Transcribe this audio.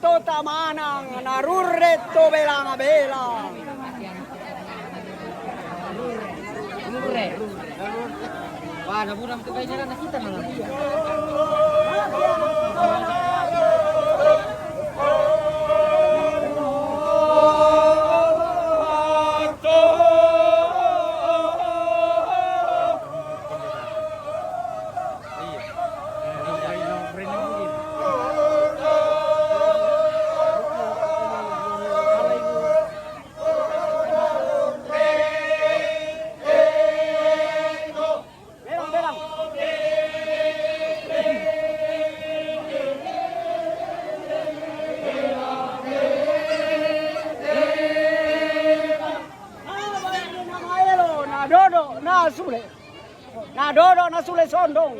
tota manang narurretto belang belang. Wah, naburam tuh kayaknya kan kita malah. Na dodo na sule sondong.